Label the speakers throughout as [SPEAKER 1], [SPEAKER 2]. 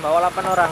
[SPEAKER 1] bawa 8 orang.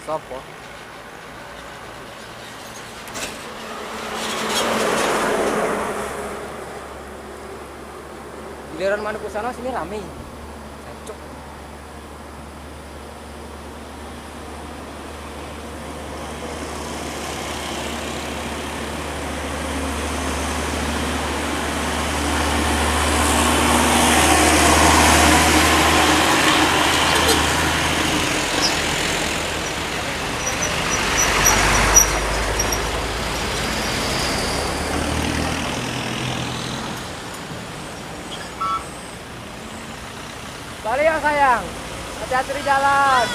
[SPEAKER 1] Sopo? Giliran Maluku sana sini rame. Cocok. Balik ya sayang, hati-hati di jalan,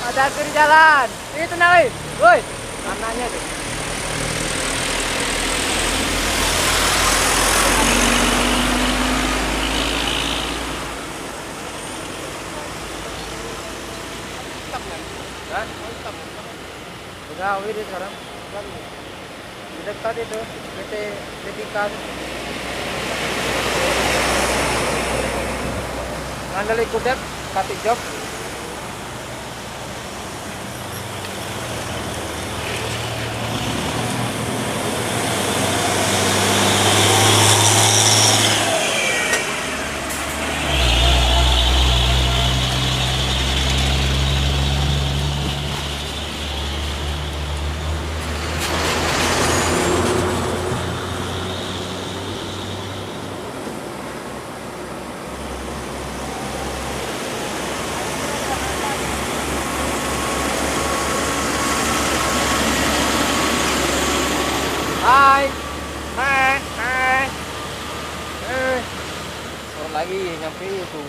[SPEAKER 1] hati-hati di jalan. Ini tenang, woi, anaknya tuh. Kan? Udah, wih sekarang. Di dekat itu, PT Kan. Ngandel ikutnya kati job. Hai. Hai. Hai. Orang lagi nyampe itu.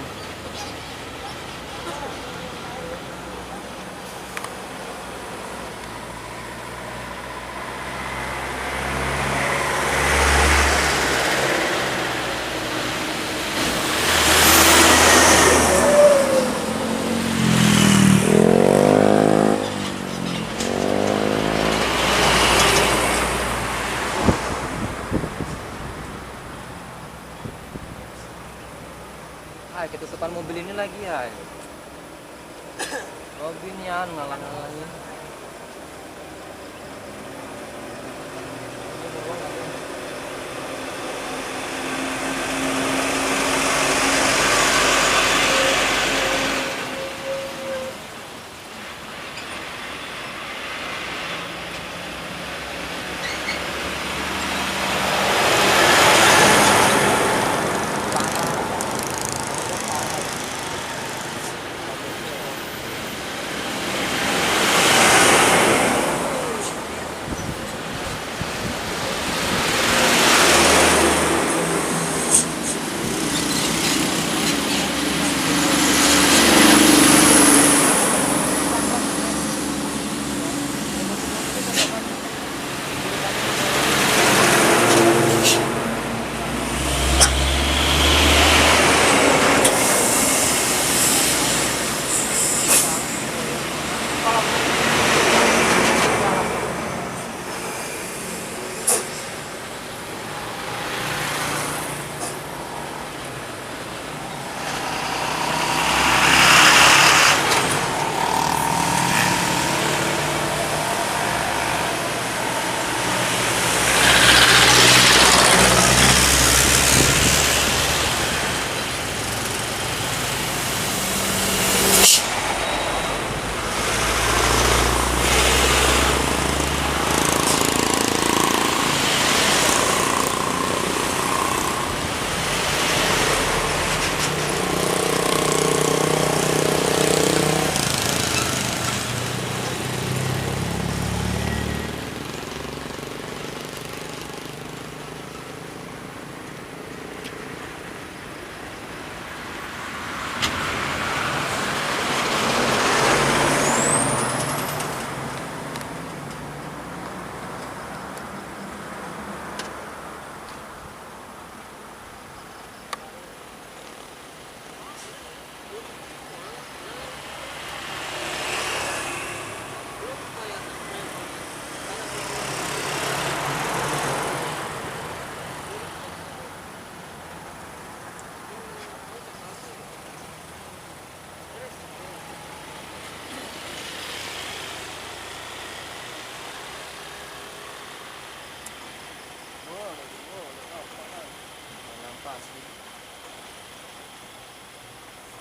[SPEAKER 1] Hai, ketutupan mobil ini lagi ya. Mobilnya ngalah-ngalahnya.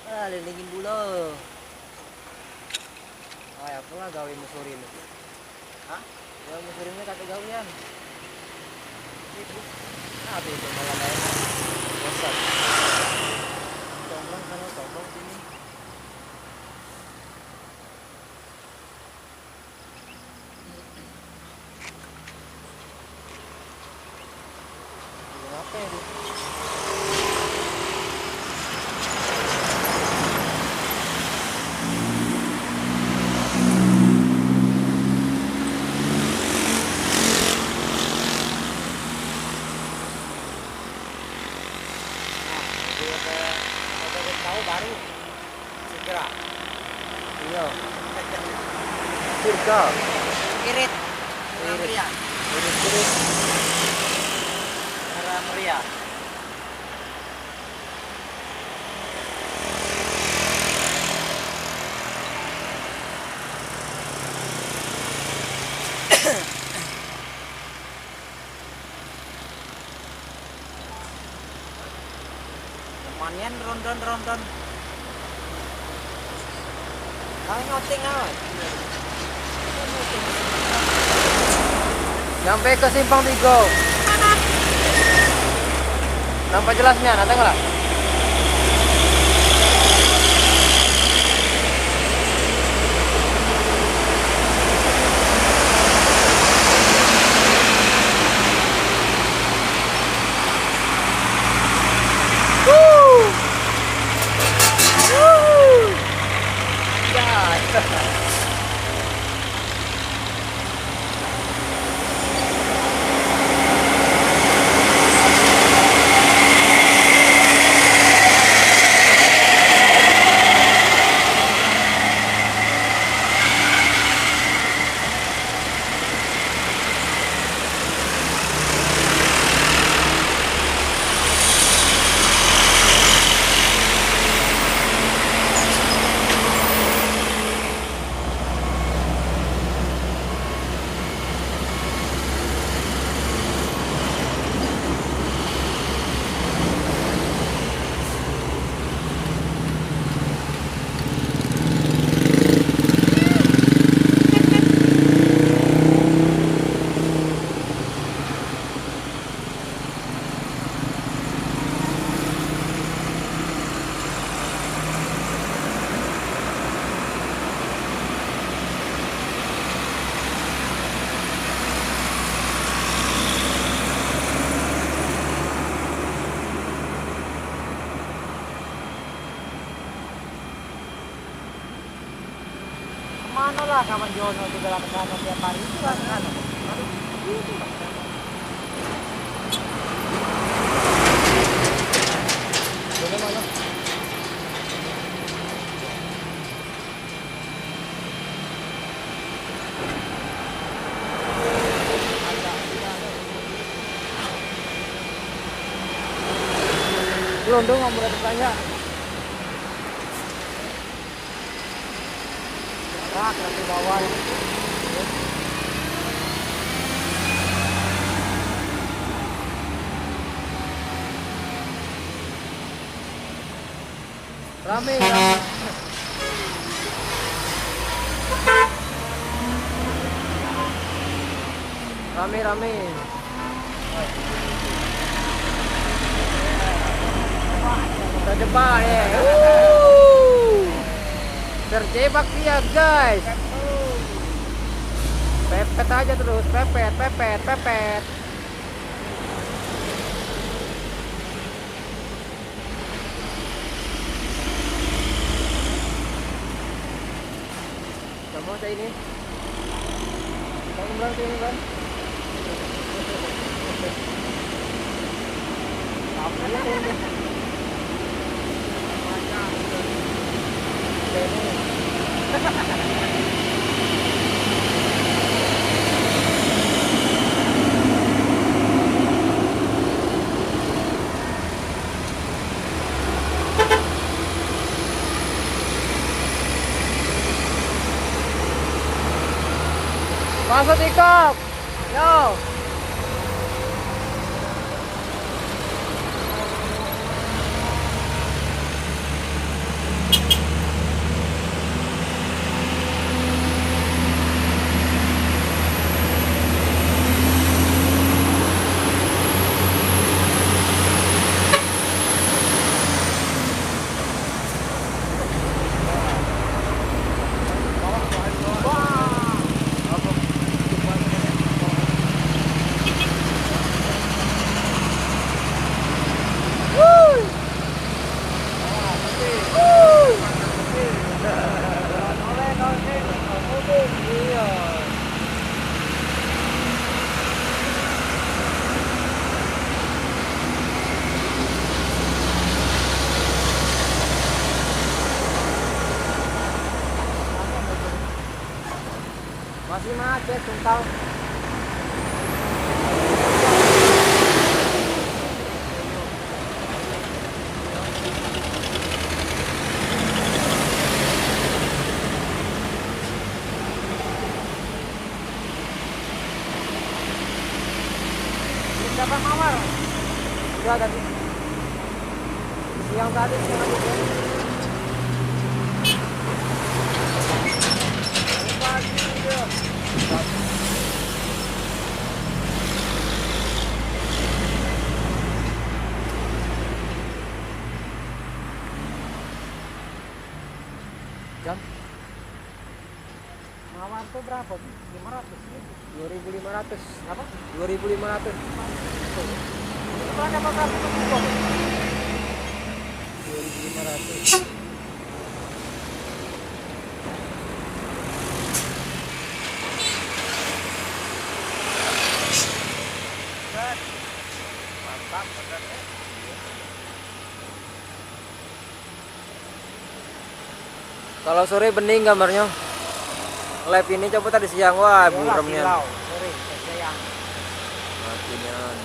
[SPEAKER 2] Ah, lilingin dulu.
[SPEAKER 1] Oh ya pula gawe musurin.
[SPEAKER 2] Hah?
[SPEAKER 1] Ya musurinnya kata gawean. Apa itu malah kayak bosan. Tongkrong sana tongkrong sini. Apa itu?
[SPEAKER 2] Tahu baru. Segera.
[SPEAKER 1] Iya. Circle.
[SPEAKER 2] Irit.
[SPEAKER 1] Irit.
[SPEAKER 2] Meriah.
[SPEAKER 1] Irit.
[SPEAKER 2] Merah meriah. Lumayan ronton. Kau ngoting awan.
[SPEAKER 1] Sampai ke simpang 3. Nampak jelasnya, nanti nggak?
[SPEAKER 2] Mana lah kawan Jono segala ke sana tiap hari itu lah ke sana.
[SPEAKER 1] Jono mana? Belum dong, mau bertanya.
[SPEAKER 2] Rak ke bawah.
[SPEAKER 1] Rame. Rame. Terjebak ya. Terjebak dia guys. Pepet aja terus, pepet. Kamu saya ini. Kamu berarti ini kan? Apa ini? Masuk tiktok. Yo. Masih macet Sungkal.
[SPEAKER 2] Siapa mawar?
[SPEAKER 1] Udah tadi. Siang tadi siang hujan. Pagi dia. Jam
[SPEAKER 2] Mawar tuh berapa? 500.
[SPEAKER 1] 2.500.
[SPEAKER 2] Apa?
[SPEAKER 1] 2.500.
[SPEAKER 2] Itu ada berapa tuh?
[SPEAKER 1] 2.500.
[SPEAKER 2] Mantap, benernya.
[SPEAKER 1] Kalau sore bening gambarnya. Live ini coba tadi siang wah buremnya.
[SPEAKER 2] Sorry, sayang.
[SPEAKER 1] Matinya.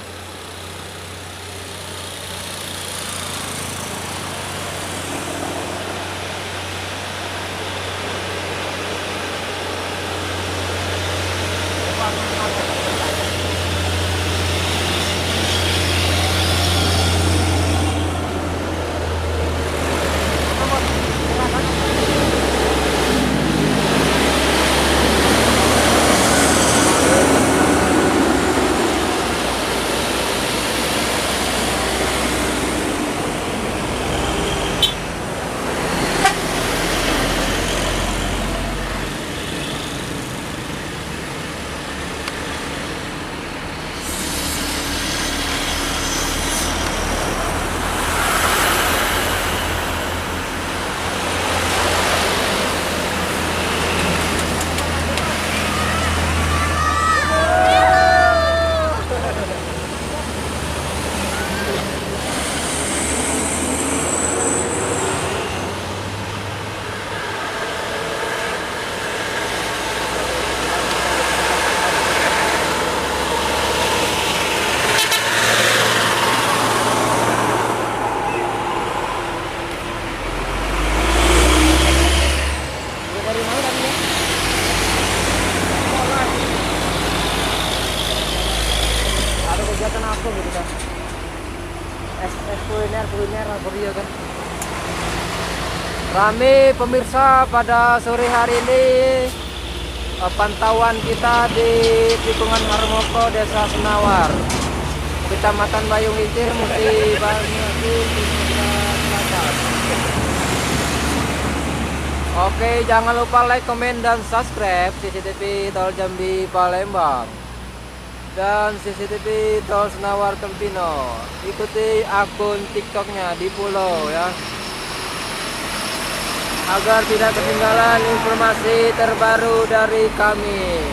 [SPEAKER 1] Dari mana tadi ya? Ada kegiatan apa gitu kan? Kuliner apa dia kan? Rame pemirsa pada sore hari ini pantauan kita di tikungan Harmoko, Desa Senawar, Kecamatan Bayung Itir, Musi Banyuwangi, Selatan. Oke, jangan lupa like, komen, dan subscribe CCTV Tol Jambi Palembang dan CCTV Tol Senawar Tempino. Ikuti akun TikToknya di Pulau ya, agar tidak ketinggalan informasi terbaru dari kami.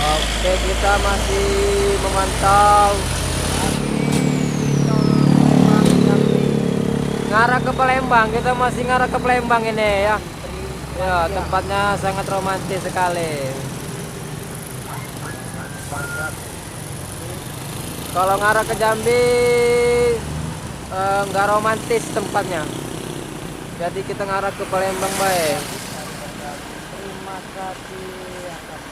[SPEAKER 1] Oke, kita masih memantau ngarah ke Palembang. Kita masih ngarah ke Palembang ini ya. Ya, tempatnya sangat romantis sekali. Kalau ngarah ke Jambi nggak romantis tempatnya. Jadi kita ngarah ke Palembang baik.
[SPEAKER 2] Terima kasih atas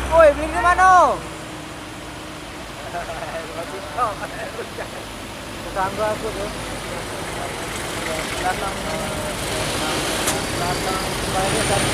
[SPEAKER 1] Woi, beli di mana?
[SPEAKER 2] Tetangga aku tuh. Datang kembali kan.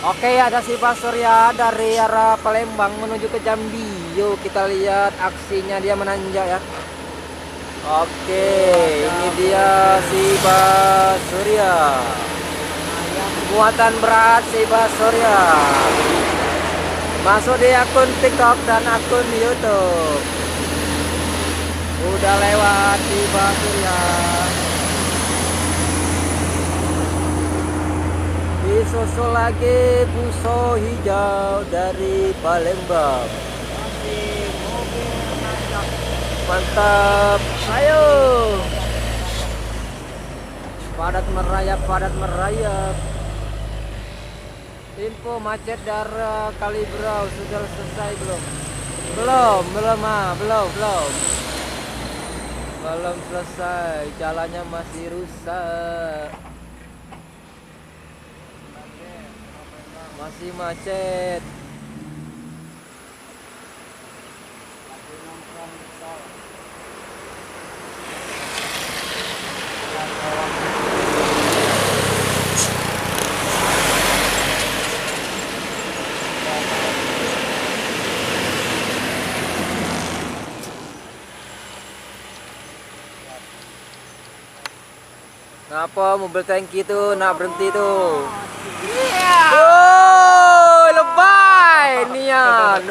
[SPEAKER 1] Oke, ada si Pak Surya dari arah Palembang menuju ke Jambi. Yuk kita lihat aksinya dia menanjak ya. Oke, ini dia si Basurya. Muatan berat si Basurya. Masuk di akun TikTok dan akun YouTube. Udah lewat si Basurya. Disusul lagi Buso Hijau dari Palembang. Mantap, ayo. Padat merayap. Info macet darah Kalibrau sudah selesai belum? Belum selesai, jalannya masih rusak. Masih macet. Kenapa mobil tangki itu nak berhenti tuh? Oh, lebay nian.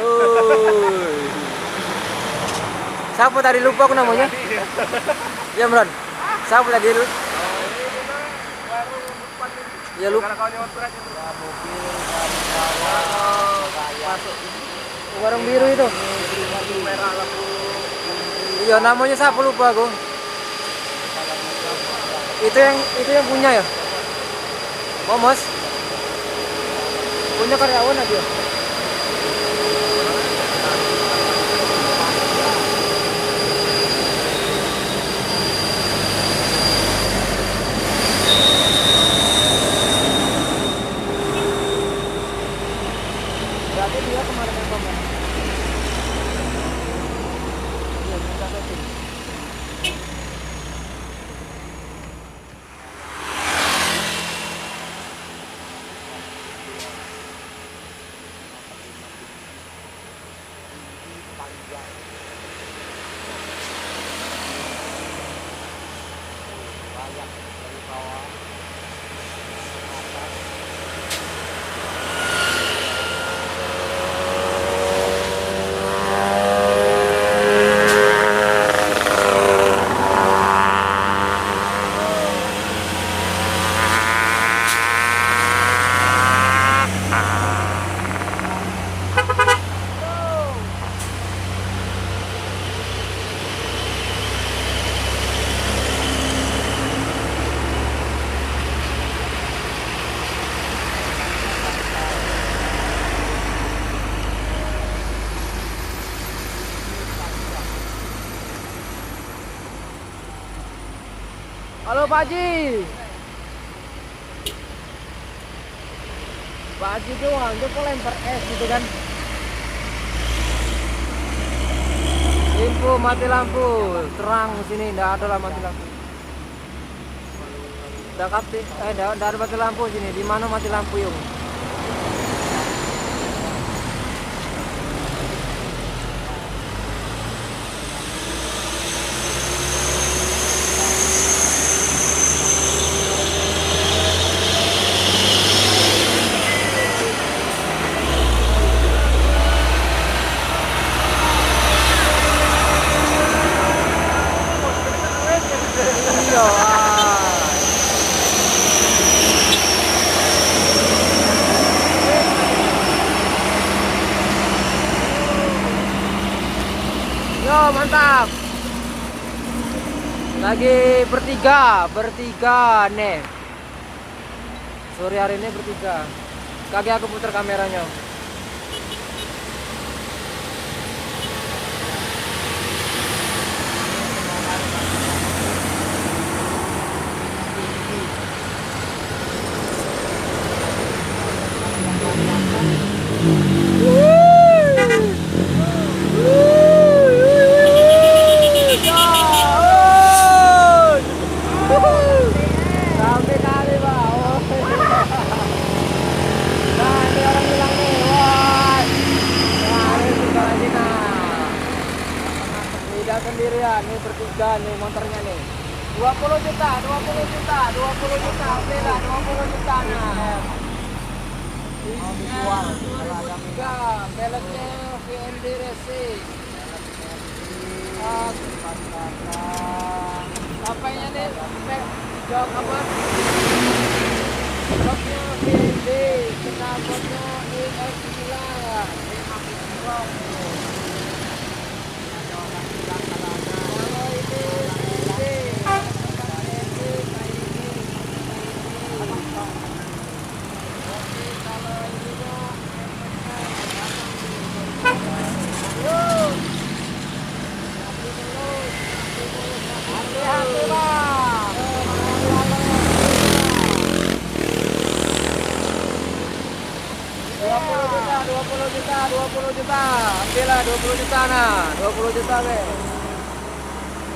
[SPEAKER 1] Siapa tadi lupa aku namanya? Ya, Bron. Siapa tadi lu? Ya lupa. Warung biru itu. Iya, namanya siapa lupa aku. Itu yang punya ya? Momos punya karyawan aja. Berarti dia kemarin yang pamer. Iya, minta setting. Halo Pak Haji. Pak Haji doang, dia kok lempar es gitu kan. Info mati lampu, terang sini, enggak ada lah mati lampu. Enggak ada mati lampu sini. Di mana mati lampu yuk? Yo, mantap. Lagi bertiga nih. Sore hari ini bertiga. Kaki aku putar kameranya. Sampai kali, Pak. Nah, ini orang bilang nih, Tidak sendirian, ini bertiga nih motornya nih. 20 juta, 20 juta, 20 juta, oke lah, 20 juta nah.
[SPEAKER 2] Mau dijual.
[SPEAKER 1] 2003, velgnya VND Racing. Apanya nih? Jok apa? Joknya VND, knalpotnya ES9. Kalau ini hati-hati bang. 20 juta, 20 juta. Ambillah 20 juta nah, 20 juta be.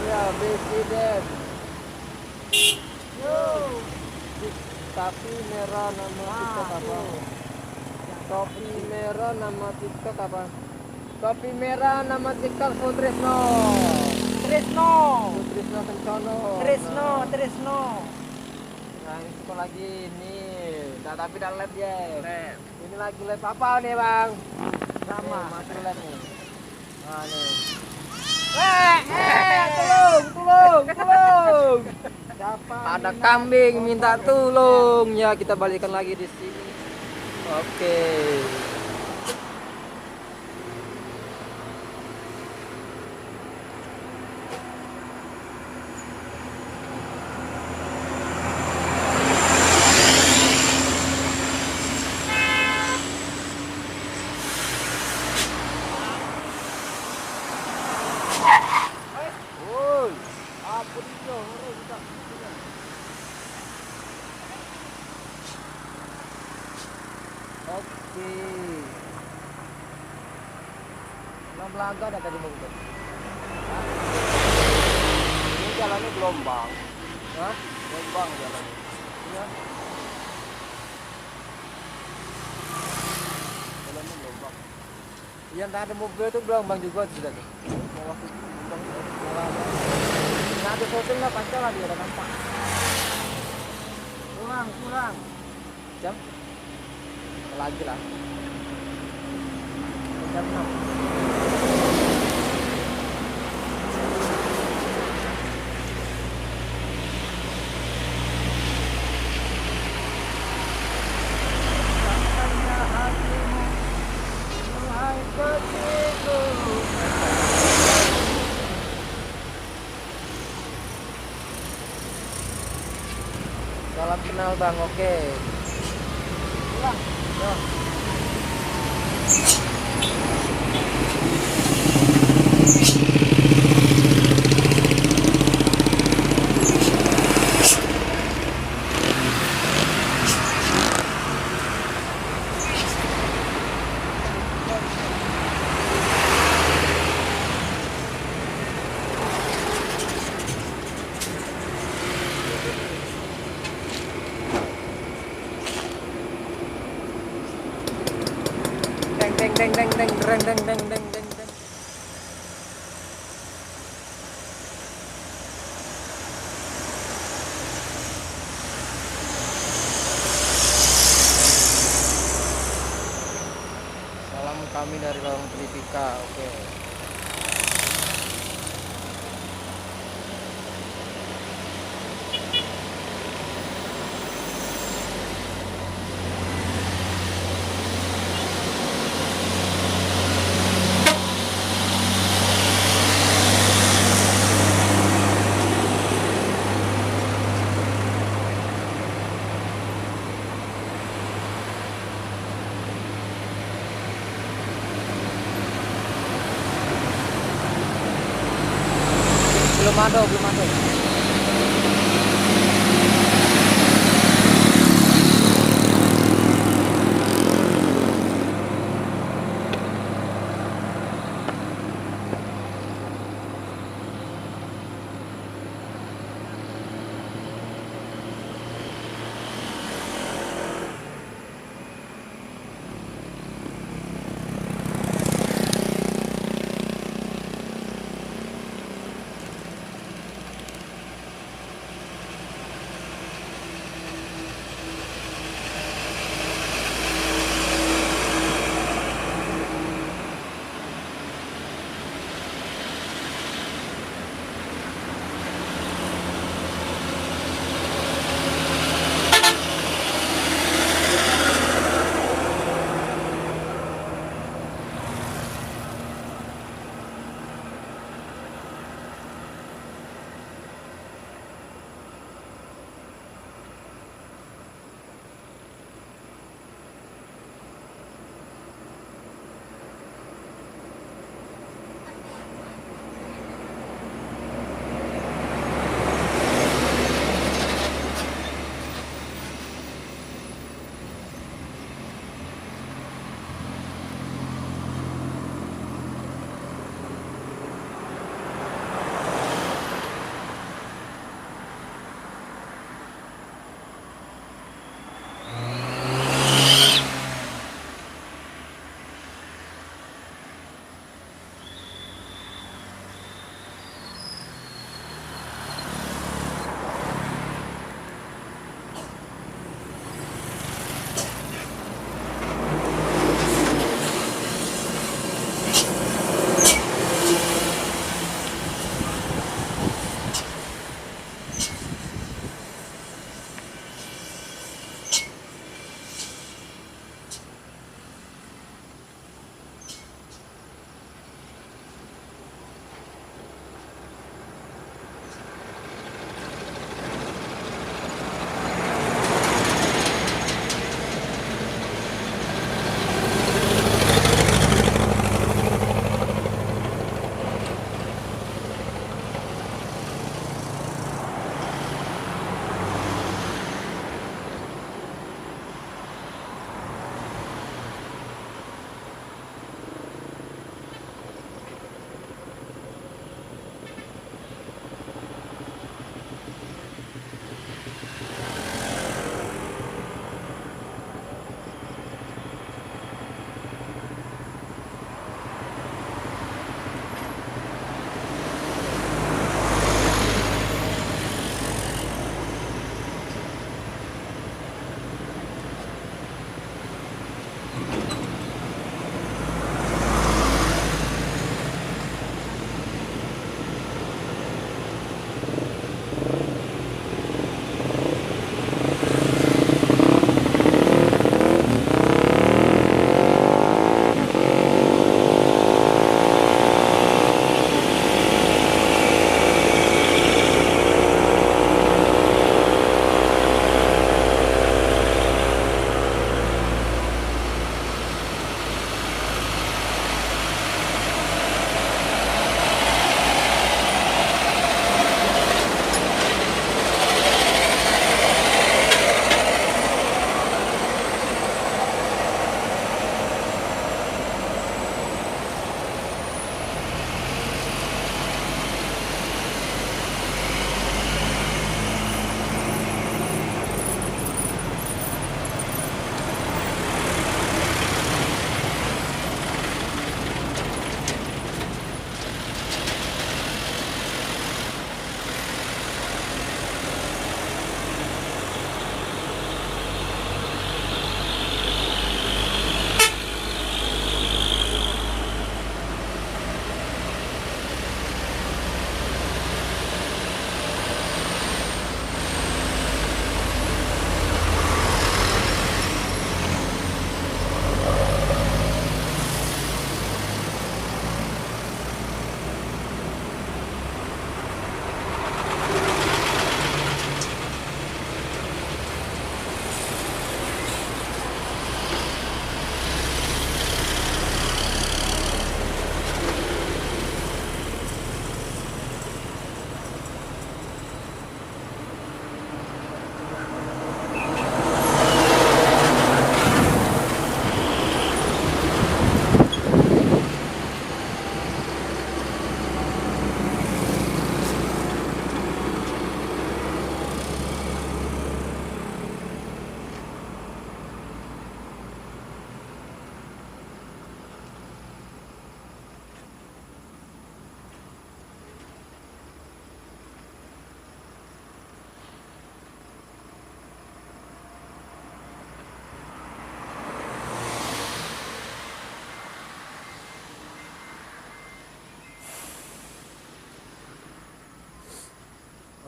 [SPEAKER 1] Ya, presiden. Yo. Tapi merah nama TikTok apa? Topi merah nama TikTok apa? Topi merah nama TikTok Sutrisno.
[SPEAKER 2] Trisno.
[SPEAKER 1] Sutrisno Kencono.
[SPEAKER 2] Trisno.
[SPEAKER 1] Nah ini kok lagi ini. Nah, tapi udah lab ya. Ini lagi lab apa nih bang?
[SPEAKER 2] Sama.
[SPEAKER 1] Nih, masih lab nih. Nah nih. Tolong.
[SPEAKER 2] Siapa?
[SPEAKER 1] Ada kambing minta tolong. Ya kita balikan lagi di sini. Oke. Woi, apa dia? Oke. Belum ada tadi mobil. Ini jalannya gelombang. Hah? Gelombang jalannya. Iya. Jalannya gelombang. Iya, entah ada mobil itu gelombang juga sudah tuh. Nah, ada syuting lah pacar lah dia ada nampak.
[SPEAKER 2] Kurang.
[SPEAKER 1] Jam lagi lah. Jam 6. Salam kenal bang, oke.
[SPEAKER 2] Pulang.
[SPEAKER 1] Yo. Deng. Salam kami dari Lorong Tripika, oke. Belum ada.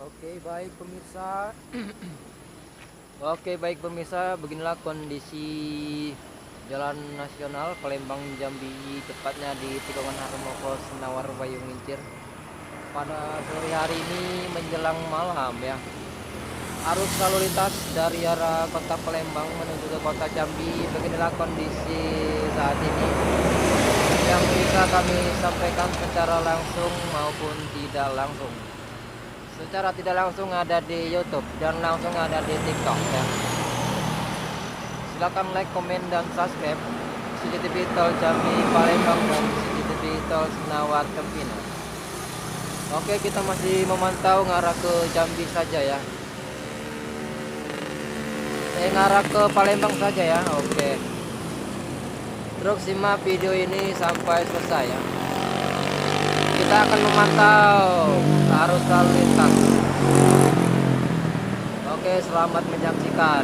[SPEAKER 1] Oke, baik pemirsa. Oke, baik pemirsa, beginilah kondisi Jalan Nasional Palembang Jambi, tepatnya di tikungan Harmoko Senawar Payung Ngincir. Pada sore hari ini menjelang malam ya. Arus lalu lintas dari arah kota Palembang menuju ke kota Jambi, beginilah kondisi saat ini yang bisa kami sampaikan secara langsung maupun tidak langsung. Secara tidak langsung ada di YouTube dan langsung ada di TikTok ya. Silakan like, komen, dan subscribe CCTV Tol Jambi Palembang dan CCTV Tol Senawar Tempino. Oke, kita masih memantau ngarah ke Jambi saja ya. Ngarah ke Palembang saja ya. Oke. Terus simak video ini sampai selesai ya. Kita akan memantau arus lalu lintas. Oke, selamat menyaksikan.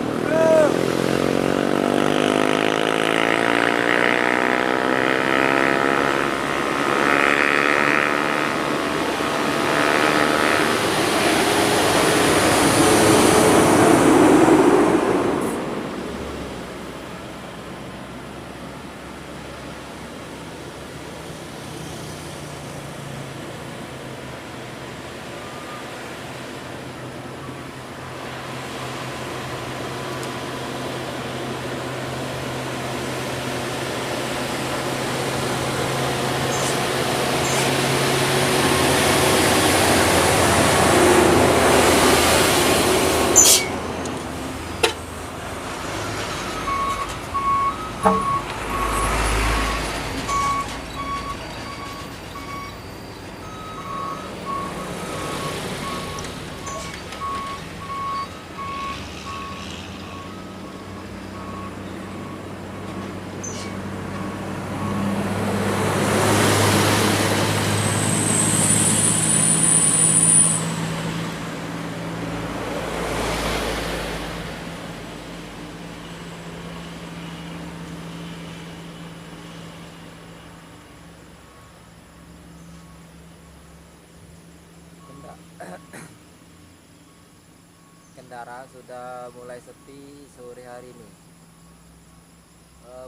[SPEAKER 1] Kendaraan sudah mulai sepi sore hari ini.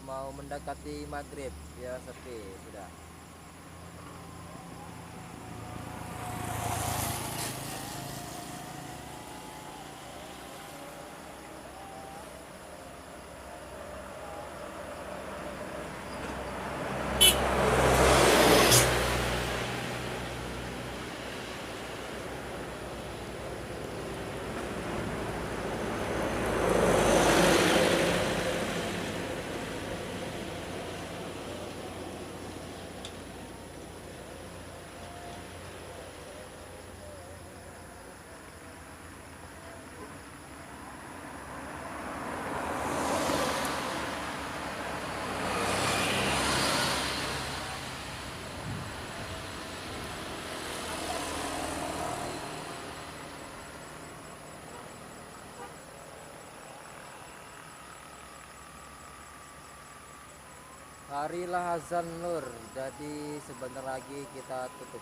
[SPEAKER 1] Mau mendekati maghrib ya, sepi sudah. Harilah azan Nur, jadi sebentar lagi kita tutup.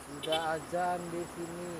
[SPEAKER 1] Sudah azan di sini.